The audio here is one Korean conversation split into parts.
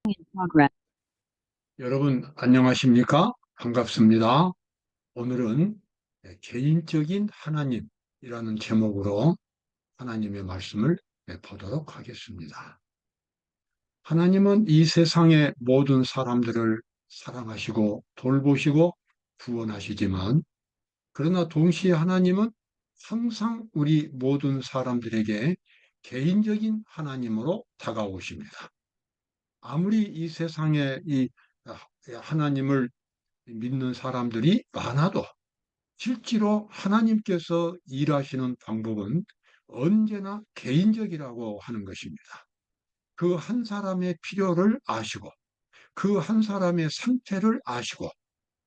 progress. 여러분 안녕하십니까? 반갑습니다. 오늘은 개인적인 하나님이라는 제목으로 하나님의 말씀을 보도록 하겠습니다. 하나님은 이 세상의 모든 사람들을 사랑하시고 돌보시고 구원하시지만, 그러나 동시에 하나님은 항상 우리 모든 사람들에게 개인적인 하나님으로 다가오십니다. 아무리 이 세상에 이 하나님을 믿는 사람들이 많아도 실제로 하나님께서 일하시는 방법은 언제나 개인적이라고 하는 것입니다. 그 한 사람의 필요를 아시고 그 한 사람의 상태를 아시고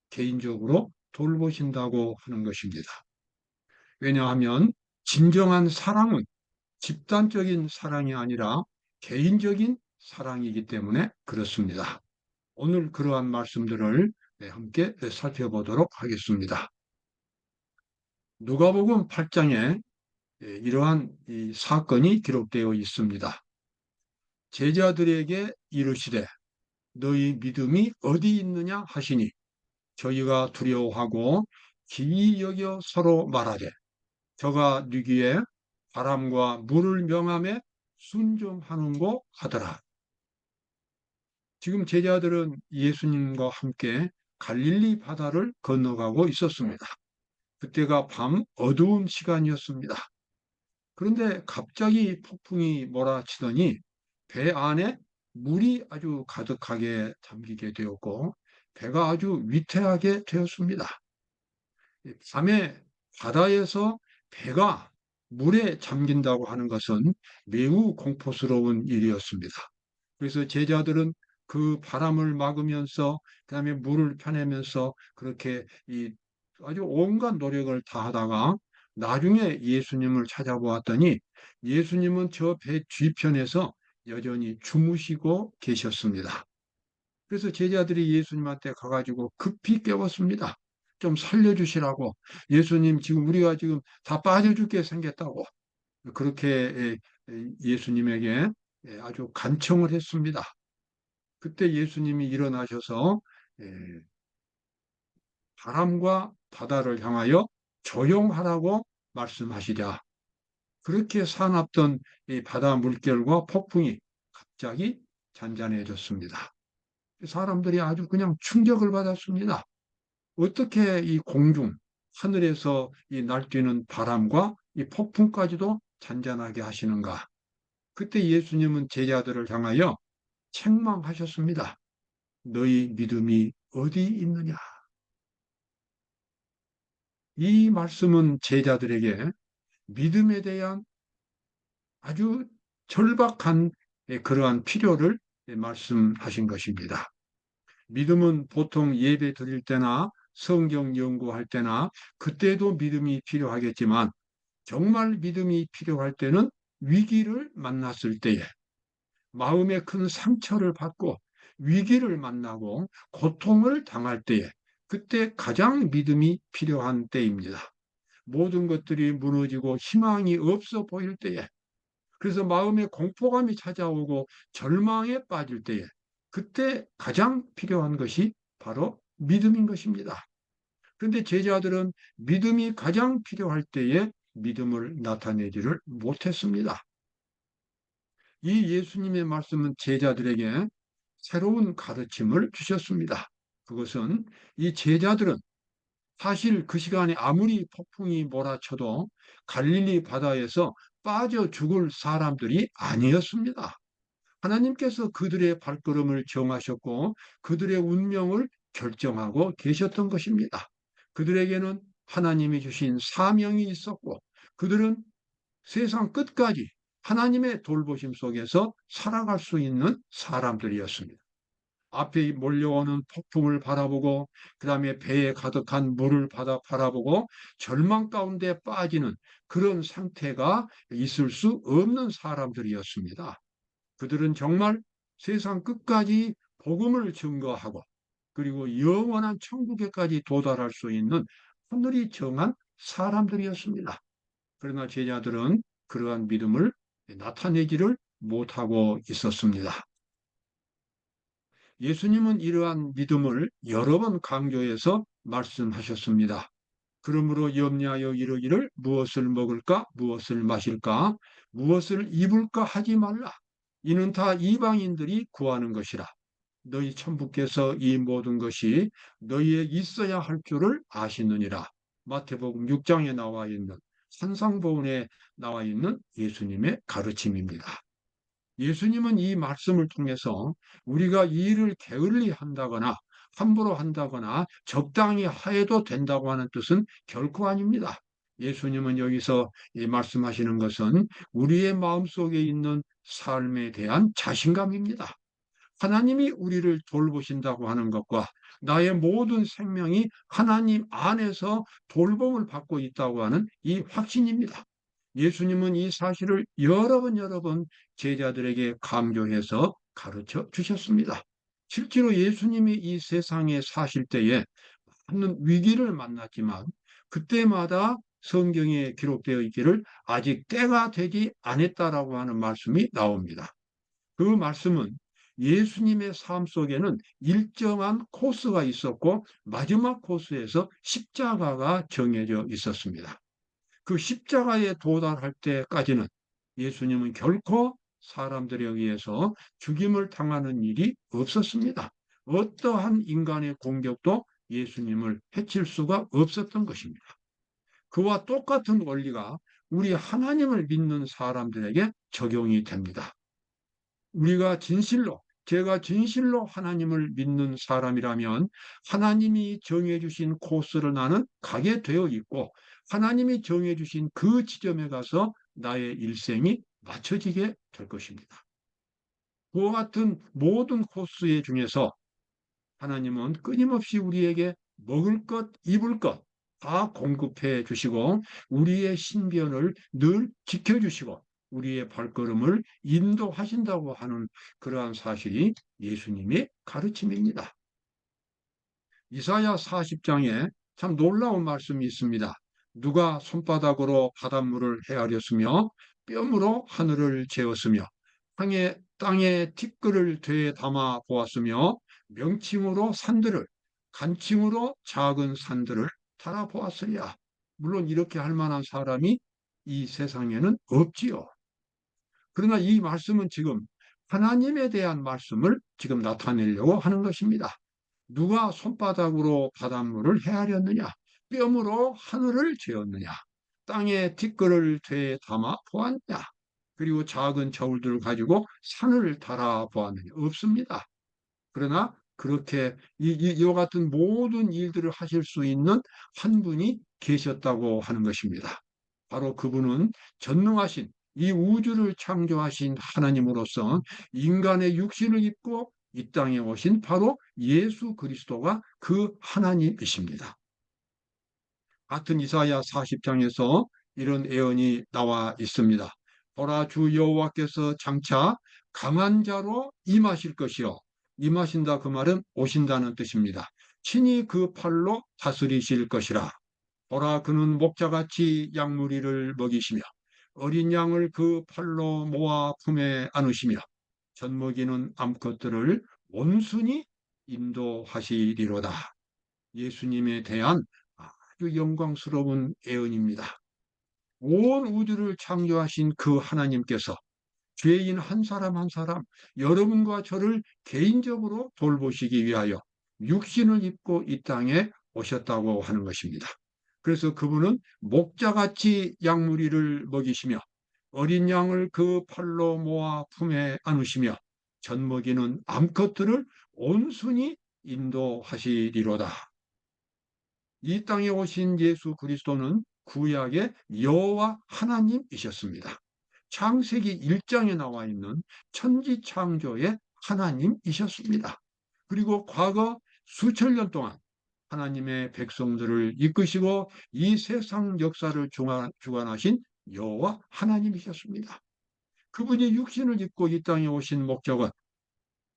개인적으로 돌보신다고 하는 것입니다. 왜냐하면 진정한 사랑은 집단적인 사랑이 아니라 개인적인 사랑이기 때문에 그렇습니다. 오늘 그러한 말씀들을 함께 살펴보도록 하겠습니다. 누가복음 8장에 이러한 이 사건이 기록되어 있습니다. 제자들에게 이르시되 너희 믿음이 어디 있느냐 하시니 저희가 두려워하고 기이 여겨 서로 말하되 저가 누기에 바람과 물을 명함에 순종하는고 하더라. 지금 제자들은 예수님과 함께 갈릴리 바다를 건너가고 있었습니다. 그때가 밤 어두운 시간이었습니다. 그런데 갑자기 폭풍이 몰아치더니 배 안에 물이 아주 가득하게 잠기게 되었고 배가 아주 위태하게 되었습니다. 밤에 바다에서 배가 물에 잠긴다고 하는 것은 매우 공포스러운 일이었습니다. 그래서 제자들은 그 바람을 막으면서 그다음에 물을 펴내면서 그렇게 아주 온갖 노력을 다하다가 나중에 예수님을 찾아보았더니 예수님은 저 배 뒤편에서 여전히 주무시고 계셨습니다. 그래서 제자들이 예수님한테 가가지고 급히 깨웠습니다. 좀 살려주시라고. 예수님, 지금 우리가 지금 다 빠져 죽게 생겼다고. 그렇게 예수님에게 아주 간청을 했습니다. 그때 예수님이 일어나셔서 바람과 바다를 향하여 조용하라고 말씀하시자, 그렇게 사납던 이 바다 물결과 폭풍이 갑자기 잔잔해졌습니다. 사람들이 아주 그냥 충격을 받았습니다. 어떻게 이 공중, 하늘에서 이 날뛰는 바람과 이 폭풍까지도 잔잔하게 하시는가? 그때 예수님은 제자들을 향하여 책망하셨습니다. 너희 믿음이 어디 있느냐? 이 말씀은 제자들에게 믿음에 대한 아주 절박한 그러한 필요를 말씀하신 것입니다. 믿음은 보통 예배 드릴 때나 성경 연구할 때나 그때도 믿음이 필요하겠지만, 정말 믿음이 필요할 때는 위기를 만났을 때에, 마음에 큰 상처를 받고 위기를 만나고 고통을 당할 때에, 그때 가장 믿음이 필요한 때입니다. 모든 것들이 무너지고 희망이 없어 보일 때에, 그래서 마음에 공포감이 찾아오고 절망에 빠질 때에, 그때 가장 필요한 것이 바로 믿음인 것입니다. 그런데 제자들은 믿음이 가장 필요할 때에 믿음을 나타내지를 못했습니다. 이 예수님의 말씀은 제자들에게 새로운 가르침을 주셨습니다. 그것은 이 제자들은 사실 그 시간에 아무리 폭풍이 몰아쳐도 갈릴리 바다에서 빠져 죽을 사람들이 아니었습니다. 하나님께서 그들의 발걸음을 정하셨고 그들의 운명을 결정하고 계셨던 것입니다. 그들에게는 하나님이 주신 사명이 있었고 그들은 세상 끝까지 하나님의 돌보심 속에서 살아갈 수 있는 사람들이었습니다. 앞에 몰려오는 폭풍을 바라보고 그다음에 배에 가득한 물을 바라보고 절망 가운데 빠지는 그런 상태가 있을 수 없는 사람들이었습니다. 그들은 정말 세상 끝까지 복음을 증거하고 그리고 영원한 천국에까지 도달할 수 있는 하늘이 정한 사람들이었습니다. 그러나 제자들은 그러한 믿음을 나타내지를 못하고 있었습니다. 예수님은 이러한 믿음을 여러 번 강조해서 말씀하셨습니다. 그러므로 염려하여 이르기를 무엇을 먹을까, 무엇을 마실까, 무엇을 입을까 하지 말라. 이는 다 이방인들이 구하는 것이라. 너희 천부께서 이 모든 것이 너희에 있어야 할 줄을 아시느니라. 마태복음 6장에 나와 있는 산상보훈에 나와 있는 예수님의 가르침입니다. 예수님은 이 말씀을 통해서 우리가 이 일을 게을리 한다거나 함부로 한다거나 적당히 해도 된다고 하는 뜻은 결코 아닙니다. 예수님은 여기서 이 말씀하시는 것은 우리의 마음속에 있는 삶에 대한 자신감입니다. 하나님이 우리를 돌보신다고 하는 것과 나의 모든 생명이 하나님 안에서 돌봄을 받고 있다고 하는 이 확신입니다. 예수님은 이 사실을 여러 번 제자들에게 강조해서 가르쳐 주셨습니다. 실제로 예수님이 이 세상에 사실 때에 많은 위기를 만났지만 그때마다 성경에 기록되어 있기를 아직 때가 되지 않았다라고 하는 말씀이 나옵니다. 그 말씀은 예수님의 삶 속에는 일정한 코스가 있었고 마지막 코스에서 십자가가 정해져 있었습니다. 그 십자가에 도달할 때까지는 예수님은 결코 사람들에 의해서 죽임을 당하는 일이 없었습니다. 어떠한 인간의 공격도 예수님을 해칠 수가 없었던 것입니다. 그와 똑같은 원리가 우리 하나님을 믿는 사람들에게 적용이 됩니다. 제가 진실로 하나님을 믿는 사람이라면 하나님이 정해주신 코스를 나는 가게 되어 있고 하나님이 정해주신 그 지점에 가서 나의 일생이 맞춰지게 될 것입니다. 그와 같은 모든 코스의 중에서 하나님은 끊임없이 우리에게 먹을 것, 입을 것 다 공급해 주시고 우리의 신변을 늘 지켜주시고 우리의 발걸음을 인도하신다고 하는 그러한 사실이 예수님의 가르침입니다. 이사야 40장에 참 놀라운 말씀이 있습니다. 누가 손바닥으로 바닷물을 헤아렸으며 뼘으로 하늘을 재었으며 땅에 티끌을 되에 담아 보았으며 명칭으로 산들을 간칭으로 작은 산들을 달아보았으랴. 물론 이렇게 할 만한 사람이 이 세상에는 없지요. 그러나 이 말씀은 지금 하나님에 대한 말씀을 지금 나타내려고 하는 것입니다. 누가 손바닥으로 바닷물을 헤아렸느냐? 뼘으로 하늘을 재었느냐? 땅에 티끌을 되에 담아 보았느냐? 그리고 작은 저울들을 가지고 산을 달아 보았느냐? 없습니다. 그러나 그렇게 이와 같은 모든 일들을 하실 수 있는 한 분이 계셨다고 하는 것입니다. 바로 그분은 전능하신 이 우주를 창조하신 하나님으로서 인간의 육신을 입고 이 땅에 오신 바로 예수 그리스도가 그 하나님이십니다. 같은 이사야 40장에서 이런 예언이 나와 있습니다. 보라, 주 여호와께서 장차 강한 자로 임하실 것이요. 임하신다 그 말은 오신다는 뜻입니다. 친히 그 팔로 다스리실 것이라. 보라, 그는 목자같이 양무리를 먹이시며 어린 양을 그 팔로 모아 품에 안으시며 젖먹이는 암컷들을 온순히 인도하시리로다. 예수님에 대한 아주 영광스러운 예언입니다. 온 우주를 창조하신 그 하나님께서 죄인 한 사람 한 사람, 여러분과 저를 개인적으로 돌보시기 위하여 육신을 입고 이 땅에 오셨다고 하는 것입니다. 그래서 그분은 목자같이 양무리를 먹이시며 어린 양을 그 팔로 모아 품에 안으시며 젖먹이는 암컷들을 온순히 인도하시리로다. 이 땅에 오신 예수 그리스도는 구약의 여호와 하나님이셨습니다. 창세기 1장에 나와 있는 천지 창조의 하나님이셨습니다. 그리고 과거 수천 년 동안 하나님의 백성들을 이끄시고 이 세상 역사를 주관하신 여호와 하나님이셨습니다. 그분이 육신을 입고 이 땅에 오신 목적은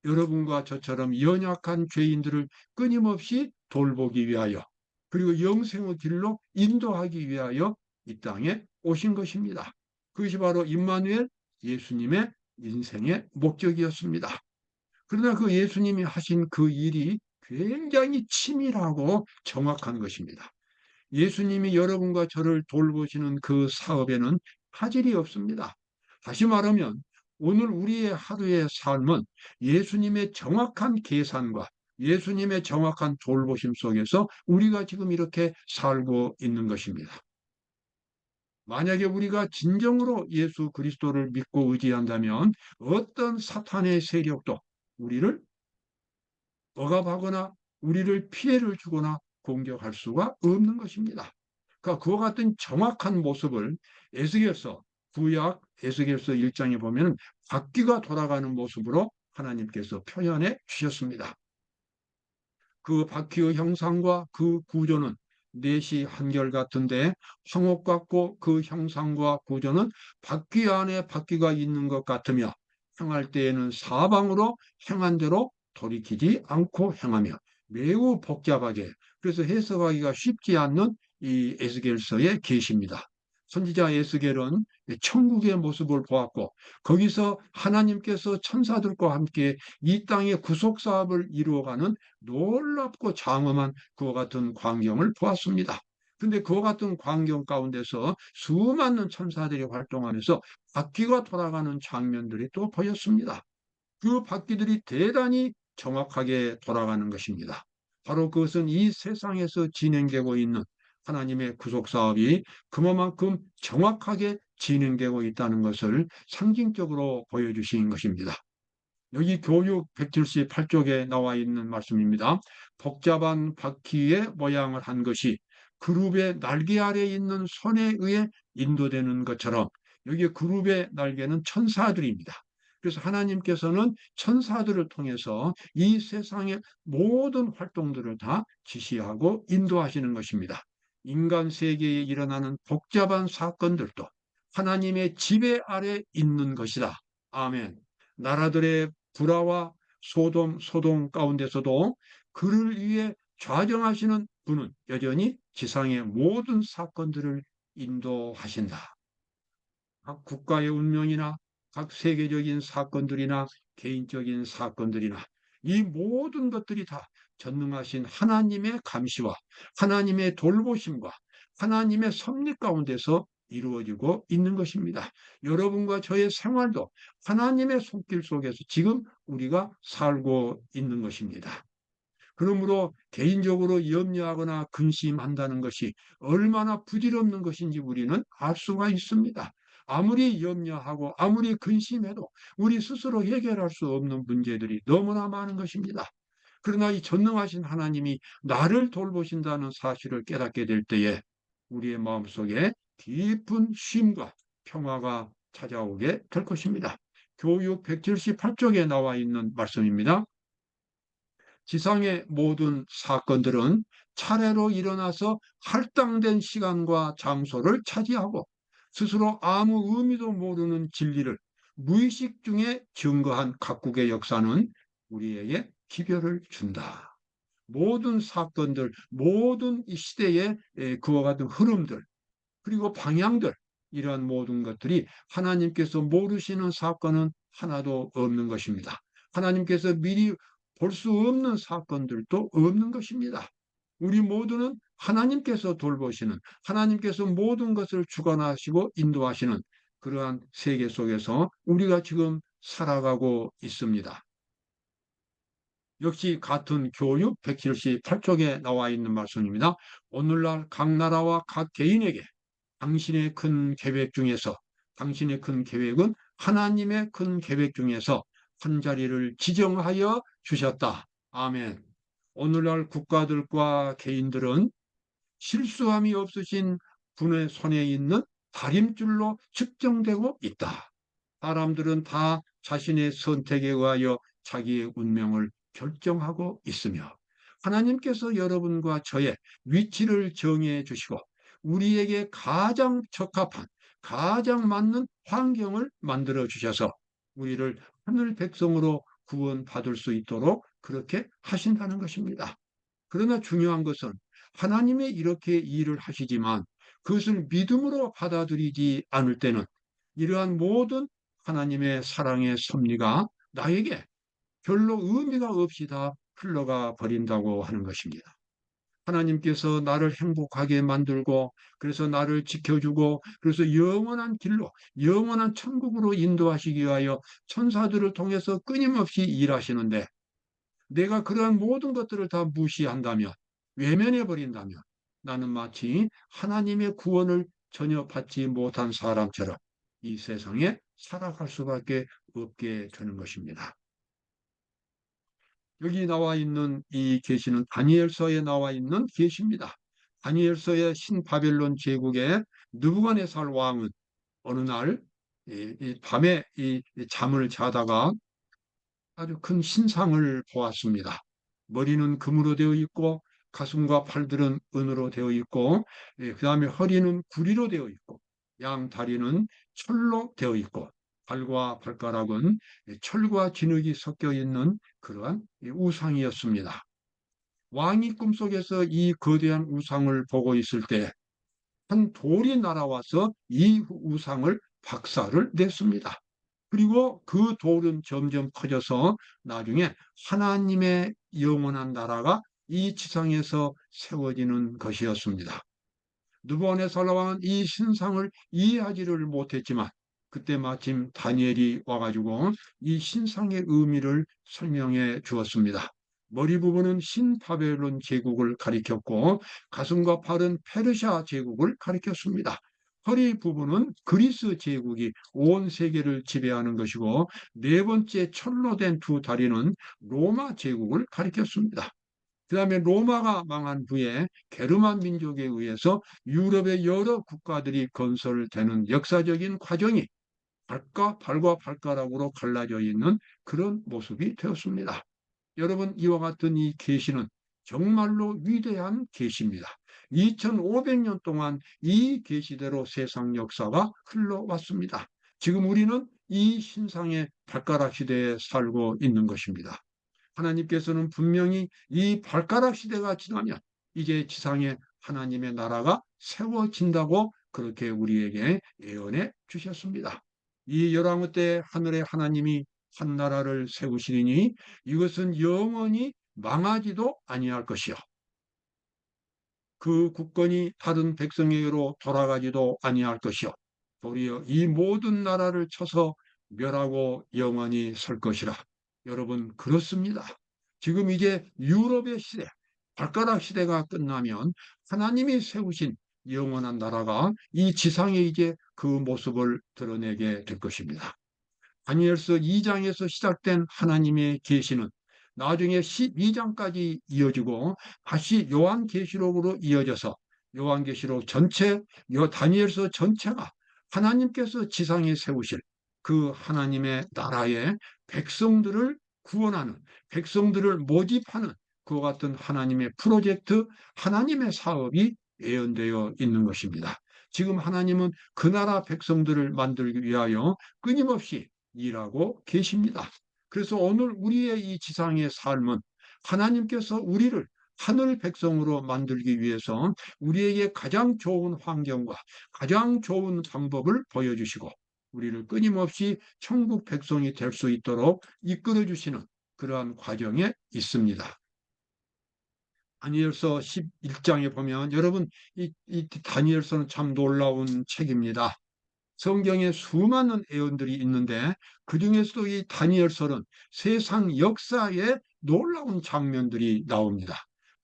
여러분과 저처럼 연약한 죄인들을 끊임없이 돌보기 위하여 그리고 영생의 길로 인도하기 위하여 이 땅에 오신 것입니다. 그것이 바로 임마누엘 예수님의 인생의 목적이었습니다. 그러나 그 예수님이 하신 그 일이 굉장히 치밀하고 정확한 것입니다. 예수님이 여러분과 저를 돌보시는 그 사업에는 차질이 없습니다. 다시 말하면 오늘 우리의 하루의 삶은 예수님의 정확한 계산과 예수님의 정확한 돌보심 속에서 우리가 지금 이렇게 살고 있는 것입니다. 만약에 우리가 진정으로 예수 그리스도를 믿고 의지한다면 어떤 사탄의 세력도 우리를 억압하거나 우리를 피해를 주거나 공격할 수가 없는 것입니다. 그러니까 그와 같은 정확한 모습을 에스겔서 구약 에스겔서 1장에 보면 바퀴가 돌아가는 모습으로 하나님께서 표현해 주셨습니다. 그 바퀴의 형상과 그 구조는 넷이 한결같은데 황옥 같고 그 형상과 구조는 바퀴 안에 바퀴가 있는 것 같으며 행할 때에는 사방으로 행한 대로 돌이키지 않고 행하며 매우 복잡하게 그래서 해석하기가 쉽지 않는 이 에스겔서의 계시입니다. 선지자 에스겔은 천국의 모습을 보았고 거기서 하나님께서 천사들과 함께 이 땅의 구속 사업을 이루어가는 놀랍고 장엄한 그와 같은 광경을 보았습니다. 근데 그와 같은 광경 가운데서 수많은 천사들이 활동하면서 바퀴가 돌아가는 장면들이 또 보였습니다. 그 바퀴들이 대단히 정확하게 돌아가는 것입니다. 바로 그것은 이 세상에서 진행되고 있는 하나님의 구속 사업이 그만큼 정확하게 진행되고 있다는 것을 상징적으로 보여주신 것입니다. 여기 교육 178쪽에 나와 있는 말씀입니다. 복잡한 바퀴의 모양을 한 것이 그룹의 날개 아래 있는 손에 의해 인도되는 것처럼 여기 그룹의 날개는 천사들입니다. 그래서 하나님께서는 천사들을 통해서 이 세상의 모든 활동들을 다 지시하고 인도하시는 것입니다. 인간 세계에 일어나는 복잡한 사건들도 하나님의 지배 아래 있는 것이다. 아멘. 나라들의 불화와 소동 가운데서도 그를 위해 좌정하시는 분은 여전히 지상의 모든 사건들을 인도하신다. 각 국가의 운명이나 각 세계적인 사건들이나 개인적인 사건들이나 이 모든 것들이 다 전능하신 하나님의 감시와 하나님의 돌보심과 하나님의 섭리 가운데서 이루어지고 있는 것입니다. 여러분과 저의 생활도 하나님의 손길 속에서 지금 우리가 살고 있는 것입니다. 그러므로 개인적으로 염려하거나 근심한다는 것이 얼마나 부질없는 것인지 우리는 알 수가 있습니다. 아무리 염려하고 아무리 근심해도 우리 스스로 해결할 수 없는 문제들이 너무나 많은 것입니다. 그러나 이 전능하신 하나님이 나를 돌보신다는 사실을 깨닫게 될 때에 우리의 마음속에 깊은 쉼과 평화가 찾아오게 될 것입니다. 교육 178쪽에 나와 있는 말씀입니다. 지상의 모든 사건들은 차례로 일어나서 할당된 시간과 장소를 차지하고 스스로 아무 의미도 모르는 진리를 무의식 중에 증거한 각국의 역사는 우리에게 기별을 준다. 모든 사건들, 모든 이 시대의 그와 같은 흐름들, 그리고 방향들, 이러한 모든 것들이 하나님께서 모르시는 사건은 하나도 없는 것입니다. 하나님께서 미리 볼 수 없는 사건들도 없는 것입니다. 우리 모두는 하나님께서 돌보시는, 하나님께서 모든 것을 주관하시고 인도하시는 그러한 세계 속에서 우리가 지금 살아가고 있습니다. 역시 같은 교육 178쪽에 나와 있는 말씀입니다. 오늘날 각 나라와 각 개인에게 당신의 큰 계획 중에서 당신의 큰 계획은 하나님의 큰 계획 중에서 한 자리를 지정하여 주셨다. 아멘. 오늘날 국가들과 개인들은 실수함이 없으신 분의 손에 있는 다림줄로 측정되고 있다. 사람들은 다 자신의 선택에 의하여 자기의 운명을 결정하고 있으며 하나님께서 여러분과 저의 위치를 정해 주시고 우리에게 가장 적합한 가장 맞는 환경을 만들어 주셔서 우리를 하늘 백성으로 구원받을 수 있도록 그렇게 하신다는 것입니다. 그러나 중요한 것은 하나님이 이렇게 일을 하시지만 그것을 믿음으로 받아들이지 않을 때는 이러한 모든 하나님의 사랑의 섭리가 나에게 별로 의미가 없이 다 흘러가 버린다고 하는 것입니다. 하나님께서 나를 행복하게 만들고 그래서 나를 지켜주고 그래서 영원한 길로 영원한 천국으로 인도하시기 위하여 천사들을 통해서 끊임없이 일하시는데 내가 그러한 모든 것들을 다 무시한다면 외면해 버린다면 나는 마치 하나님의 구원을 전혀 받지 못한 사람처럼 이 세상에 살아갈 수밖에 없게 되는 것입니다. 여기 나와 있는 이 계시는 다니엘서에 나와 있는 계시입니다. 다니엘서의 신바벨론 제국의 느부갓네살 왕은 어느 날 이 밤에 이 잠을 자다가 아주 큰 신상을 보았습니다. 머리는 금으로 되어 있고 가슴과 팔들은 은으로 되어 있고 그다음에 허리는 구리로 되어 있고 양 다리는 철로 되어 있고 발과 발가락은 철과 진흙이 섞여 있는 그러한 우상이었습니다. 왕이 꿈속에서 이 거대한 우상을 보고 있을 때 한 돌이 날아와서 이 우상을 박살을 냈습니다. 그리고 그 돌은 점점 커져서 나중에 하나님의 영원한 나라가 이 지상에서 세워지는 것이었습니다. 느부갓네살 왕은 이 신상을 이해하지를 못했지만 그때 마침 다니엘이 와가지고 이 신상의 의미를 설명해 주었습니다. 머리 부분은 신바벨론 제국을 가리켰고 가슴과 팔은 페르시아 제국을 가리켰습니다. 허리 부분은 그리스 제국이 온 세계를 지배하는 것이고 네 번째 철로 된 두 다리는 로마 제국을 가리켰습니다. 그 다음에 로마가 망한 후에 게르만 민족에 의해서 유럽의 여러 국가들이 건설되는 역사적인 과정이 발과 발가락으로 갈라져 있는 그런 모습이 되었습니다. 여러분, 이와 같은 이 계시는 정말로 위대한 계시입니다. 2500년 동안 이 계시대로 세상 역사가 흘러왔습니다. 지금 우리는 이 신상의 발가락 시대에 살고 있는 것입니다. 하나님께서는 분명히 이 발가락 시대가 지나면 이제 지상에 하나님의 나라가 세워진다고 그렇게 우리에게 예언해 주셨습니다. 이 열왕후 때 하늘에 하나님이 한 나라를 세우시리니 이것은 영원히 망하지도 아니할 것이요. 그 국권이 다른 백성에게로 돌아가지도 아니할 것이요. 도리어 이 모든 나라를 쳐서 멸하고 영원히 설 것이라. 여러분, 그렇습니다. 지금 이제 유럽의 시대, 발가락 시대가 끝나면 하나님이 세우신 영원한 나라가 이 지상에 이제 그 모습을 드러내게 될 것입니다. 다니엘서 2장에서 시작된 하나님의 계시는 나중에 12장까지 이어지고 다시 요한계시록으로 이어져서 요한계시록 전체, 다니엘서 전체가 하나님께서 지상에 세우실 그 하나님의 나라의 백성들을 구원하는, 백성들을 모집하는 그와 같은 하나님의 프로젝트, 하나님의 사업이 예언되어 있는 것입니다. 지금 하나님은 그 나라 백성들을 만들기 위하여 끊임없이 일하고 계십니다. 그래서 오늘 우리의 이 지상의 삶은 하나님께서 우리를 하늘 백성으로 만들기 위해서 우리에게 가장 좋은 환경과 가장 좋은 방법을 보여주시고 우리를 끊임없이 천국 백성이 될 수 있도록 이끌어 주시는 그러한 과정에 있습니다. 다니엘서 11장에 보면 여러분 이 다니엘서는 참 놀라운 책입니다. 성경에 수많은 예언들이 있는데 그중에서도 이 다니엘서는 세상 역사에 놀라운 장면들이 나옵니다.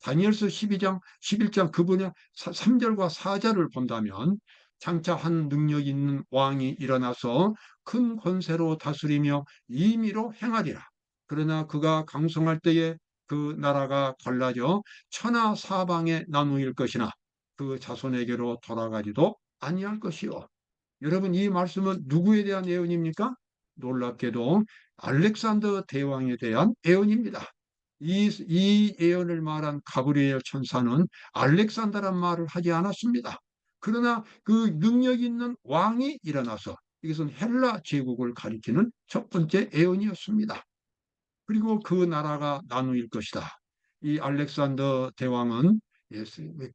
다니엘서 12장, 11장 그 분야 3절과 4절을 본다면 장차 한 능력 있는 왕이 일어나서 큰 권세로 다스리며 임의로 행하리라. 그러나 그가 강성할 때에 그 나라가 갈라져 천하 사방에 나누일 것이나 그 자손에게로 돌아가지도 아니할 것이요. 여러분, 이 말씀은 누구에 대한 예언입니까? 놀랍게도 알렉산더 대왕에 대한 예언입니다. 이 예언을 말한 가브리엘 천사는 알렉산더란 말을 하지 않았습니다. 그러나 그 능력 있는 왕이 일어나서 이것은 헬라 제국을 가리키는 첫 번째 예언이었습니다. 그리고 그 나라가 나누일 것이다. 이 알렉산더 대왕은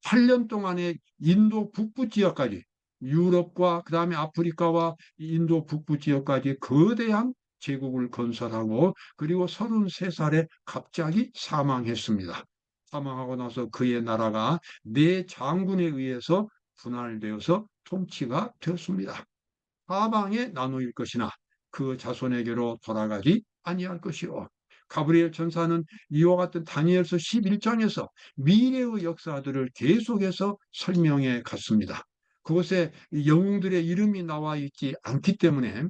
8년 동안의 인도 북부 지역까지 유럽과 그다음에 아프리카와 인도 북부 지역까지 거대한 제국을 건설하고 그리고 33살에 갑자기 사망했습니다. 사망하고 나서 그의 나라가 네 장군에 의해서 분할되어서 통치가 되었습니다. 사방에 나누일 것이나 그 자손에게로 돌아가지 아니할 것이요. 가브리엘 천사는 이와 같은 다니엘서 11장에서 미래의 역사들을 계속해서 설명해 갔습니다. 그곳에 영웅들의 이름이 나와 있지 않기 때문에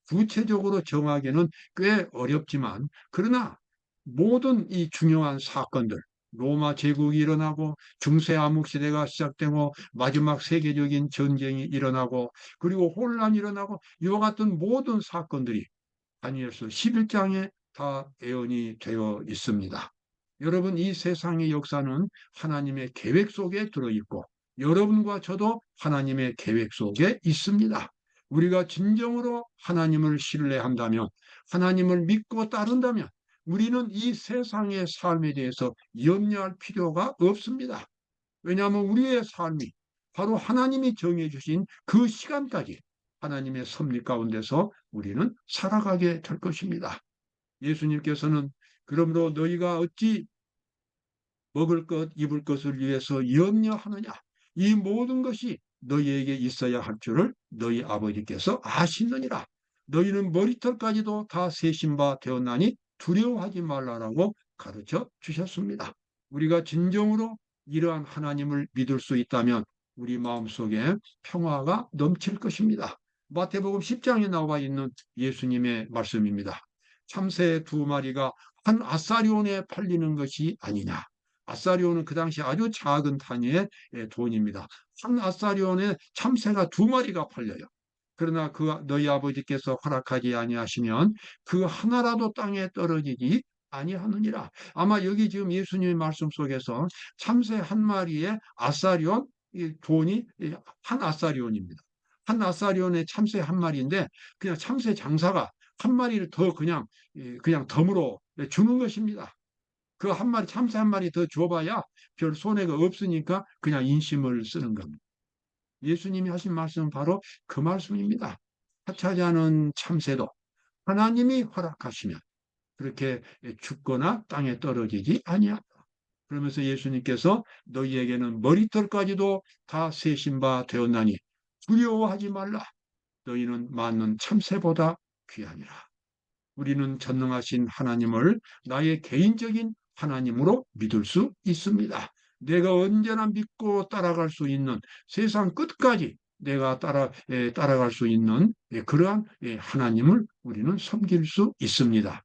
구체적으로 정하기는 꽤 어렵지만, 그러나 모든 이 중요한 사건들, 로마 제국이 일어나고 중세 암흑 시대가 시작되고 마지막 세계적인 전쟁이 일어나고 그리고 혼란이 일어나고 이와 같은 모든 사건들이 다니엘서 11장에 다 예언이 되어 있습니다. 여러분, 이 세상의 역사는 하나님의 계획 속에 들어있고 여러분과 저도 하나님의 계획 속에 있습니다. 우리가 진정으로 하나님을 신뢰한다면, 하나님을 믿고 따른다면 우리는 이 세상의 삶에 대해서 염려할 필요가 없습니다. 왜냐하면 우리의 삶이 바로 하나님이 정해주신 그 시간까지 하나님의 섭리 가운데서 우리는 살아가게 될 것입니다. 예수님께서는 그러므로 너희가 어찌 먹을 것, 입을 것을 위해서 염려하느냐? 이 모든 것이 너희에게 있어야 할 줄을 너희 아버지께서 아시느니라. 너희는 머리털까지도 다 세신 바 되었나니 두려워하지 말라라고 가르쳐 주셨습니다. 우리가 진정으로 이러한 하나님을 믿을 수 있다면 우리 마음속에 평화가 넘칠 것입니다. 마태복음 10장에 나와 있는 예수님의 말씀입니다. 참새 두 마리가 한 아사리온에 팔리는 것이 아니냐. 아사리온은 그 당시 아주 작은 단위의 돈입니다. 한 아사리온에 참새가 두 마리가 팔려요. 그러나 그 너희 아버지께서 허락하지 아니하시면 그 하나라도 땅에 떨어지지 아니하느니라. 아마 여기 지금 예수님의 말씀 속에서 참새 한 마리에 아사리온, 이 돈이 한 아사리온입니다. 한 아사리온에 참새 한 마리인데 그냥 참새 장사가 한 마리를 더 그냥 덤으로 주는 것입니다. 그 한 마리, 참새 한 마리 더 줘봐야 별 손해가 없으니까 그냥 인심을 쓰는 겁니다. 예수님이 하신 말씀은 바로 그 말씀입니다. 하찮지 않은 참새도 하나님이 허락하시면 그렇게 죽거나 땅에 떨어지지 아니하다. 그러면서 예수님께서 너희에게는 머리털까지도 다 세신 바 되었나니 두려워하지 말라. 너희는 많은 참새보다 귀하니라. 우리는 전능하신 하나님을 나의 개인적인 하나님으로 믿을 수 있습니다. 내가 언제나 믿고 따라갈 수 있는, 세상 끝까지 내가 따라갈 수 있는 그러한 하나님을 우리는 섬길 수 있습니다.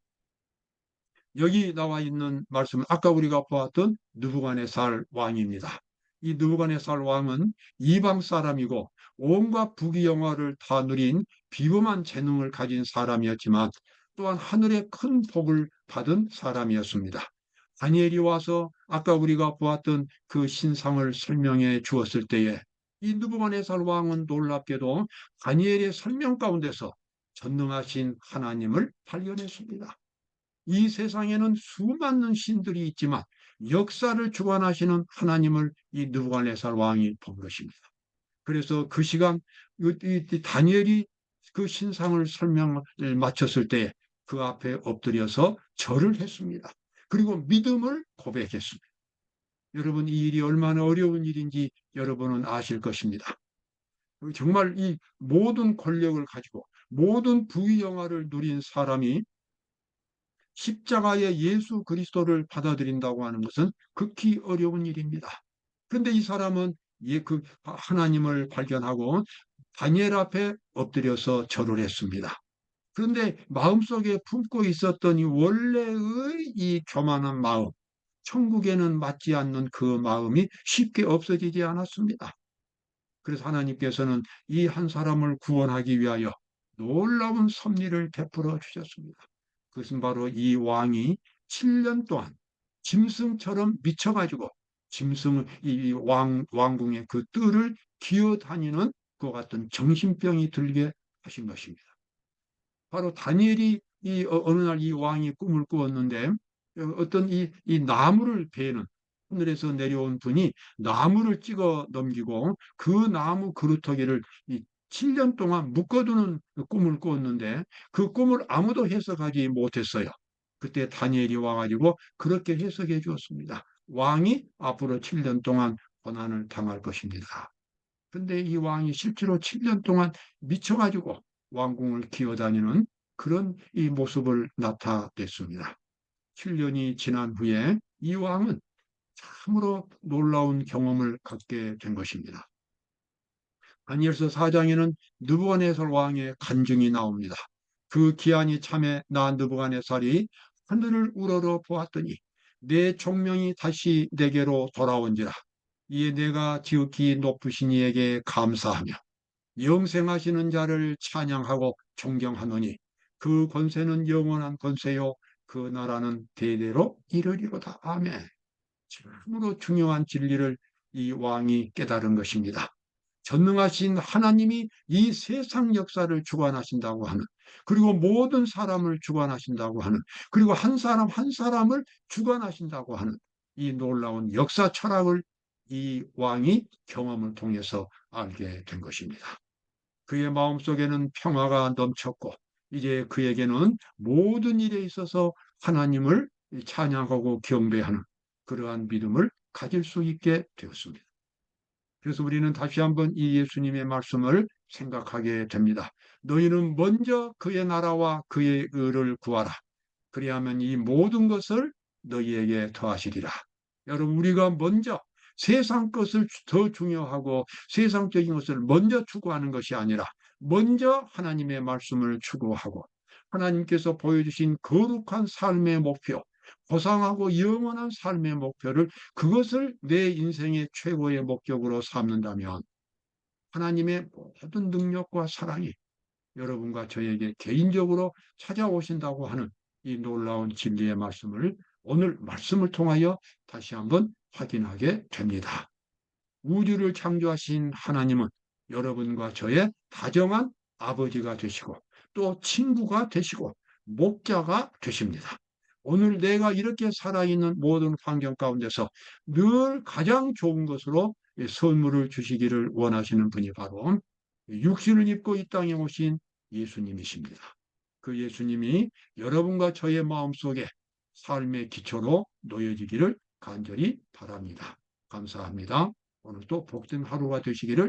여기 나와 있는 말씀은 아까 우리가 보았던 느부갓네살 왕입니다. 이 느부갓네살 왕은 이방 사람이고 온갖 부귀영화를 다 누린 비범한 재능을 가진 사람이었지만 또한 하늘의 큰 복을 받은 사람이었습니다. 다니엘이 와서 아까 우리가 보았던 그 신상을 설명해 주었을 때에 이 느부갓네살 왕은 놀랍게도 다니엘의 설명 가운데서 전능하신 하나님을 발견했습니다. 이 세상에는 수많은 신들이 있지만 역사를 주관하시는 하나님을 이 느부갓네살 왕이 본 것입니다. 그래서 그 시간 이 다니엘이 그 신상을 설명을 마쳤을 때 그 앞에 엎드려서 절을 했습니다. 그리고 믿음을 고백했습니다. 여러분, 이 일이 얼마나 어려운 일인지 여러분은 아실 것입니다. 정말 이 모든 권력을 가지고 모든 부귀영화를 누린 사람이 십자가의 예수 그리스도를 받아들인다고 하는 것은 극히 어려운 일입니다. 그런데 이 사람은 그 하나님을 발견하고 다니엘 앞에 엎드려서 절을 했습니다. 그런데 마음속에 품고 있었던 이 원래의 이 교만한 마음, 천국에는 맞지 않는 그 마음이 쉽게 없어지지 않았습니다. 그래서 하나님께서는 이 한 사람을 구원하기 위하여 놀라운 섭리를 베풀어 주셨습니다. 그것은 바로 이 왕이 7년 동안 짐승처럼 미쳐가지고 이 왕궁의 그 뜰을 기어다니는 그 같은 정신병이 들게 하신 것입니다. 바로 다니엘이 어느 날 이 왕이 꿈을 꾸었는데 어떤 이 나무를 베는 하늘에서 내려온 분이 나무를 찍어 넘기고 그 나무 그루터기를 7년 동안 묶어두는 그 꿈을 꾸었는데 그 꿈을 아무도 해석하지 못했어요. 그때 다니엘이 와가지고 그렇게 해석해 주었습니다. 왕이 앞으로 7년 동안 고난을 당할 것입니다. 근데 이 왕이 실제로 7년 동안 미쳐가지고 왕궁을 기어다니는 그런 이 모습을 나타냈습니다. 7년이 지난 후에 이 왕은 참으로 놀라운 경험을 갖게 된 것입니다. 다니엘서 4장에는 느부갓네살 왕의 간증이 나옵니다. 그 기한이 참에 나 느부갓네살이 하늘을 우러러 보았더니 내 총명이 다시 내게로 돌아온지라. 이에 내가 지극히 높으신 이에게 감사하며 영생하시는 자를 찬양하고 존경하노니 그 권세는 영원한 권세요 그 나라는 대대로 이르리로다. 아멘. 참으로 중요한 진리를 이 왕이 깨달은 것입니다. 전능하신 하나님이 이 세상 역사를 주관하신다고 하는, 그리고 모든 사람을 주관하신다고 하는, 그리고 한 사람 한 사람을 주관하신다고 하는 이 놀라운 역사 철학을 이 왕이 경험을 통해서 알게 된 것입니다. 그의 마음속에는 평화가 넘쳤고 이제 그에게는 모든 일에 있어서 하나님을 찬양하고 경배하는 그러한 믿음을 가질 수 있게 되었습니다. 그래서 우리는 다시 한번 이 예수님의 말씀을 생각하게 됩니다. 너희는 먼저 그의 나라와 그의 의를 구하라. 그리하면 이 모든 것을 너희에게 더하시리라. 여러분, 우리가 먼저 세상 것을 더 중요하고 세상적인 것을 먼저 추구하는 것이 아니라 먼저 하나님의 말씀을 추구하고 하나님께서 보여주신 거룩한 삶의 목표, 고상하고 영원한 삶의 목표를, 그것을 내 인생의 최고의 목적으로 삼는다면 하나님의 모든 능력과 사랑이 여러분과 저에게 개인적으로 찾아오신다고 하는 이 놀라운 진리의 말씀을 오늘 말씀을 통하여 다시 한번 확인하게 됩니다. 우주를 창조하신 하나님은 여러분과 저의 다정한 아버지가 되시고 또 친구가 되시고 목자가 되십니다. 오늘 내가 이렇게 살아있는 모든 환경 가운데서 늘 가장 좋은 것으로 선물을 주시기를 원하시는 분이 바로 육신을 입고 이 땅에 오신 예수님이십니다. 그 예수님이 여러분과 저의 마음속에 삶의 기초로 놓여지기를 간절히 바랍니다. 감사합니다. 오늘도 복된 하루가 되시기를